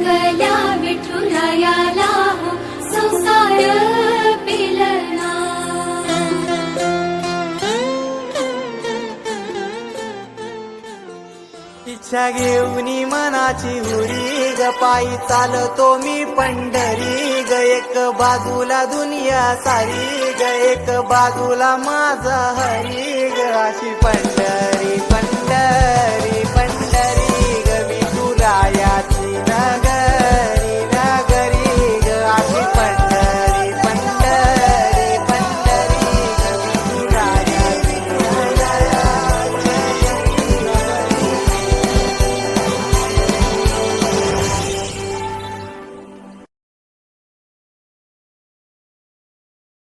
विठ्ठल्या विठुरायाला हो संसार पेलना। इच्छा घेऊनी मनाची हुरी ग पायी चालतो मी पंढरी ग, एक बाजूला दुनिया सारी ग, एक बाजूला माझा हरी ग, अशी पंढरी।